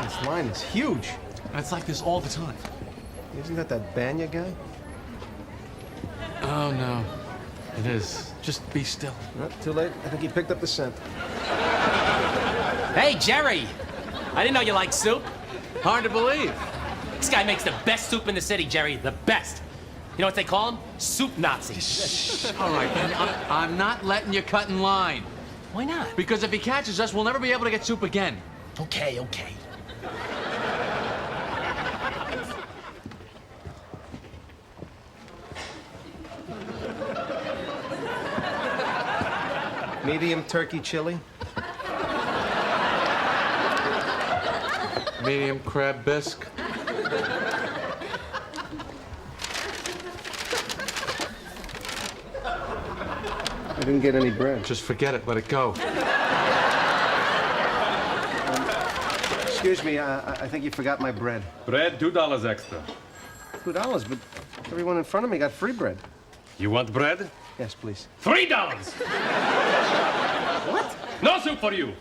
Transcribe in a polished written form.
This line is huge. And it's like this all the time. Isn't that Banya guy? Oh, no. It is. Just be still. Too late. I think he picked up the scent. Hey, Jerry! I didn't know you liked soup. Hard to believe. This guy makes the best soup in the city, Jerry. The best. You know what they call him? Soup Nazi. All right, man. I'm not letting you cut in line. Why not? Because if he catches us, we'll never be able to get soup again. Okay, okay. Medium turkey chili. Medium crab bisque. I didn't get any bread. Just forget it. Let it go. Excuse me, I think you forgot my bread. Bread, $2 extra. $2, but everyone in front of me got free bread. You want bread? Yes, please. $3! What? No soup for you.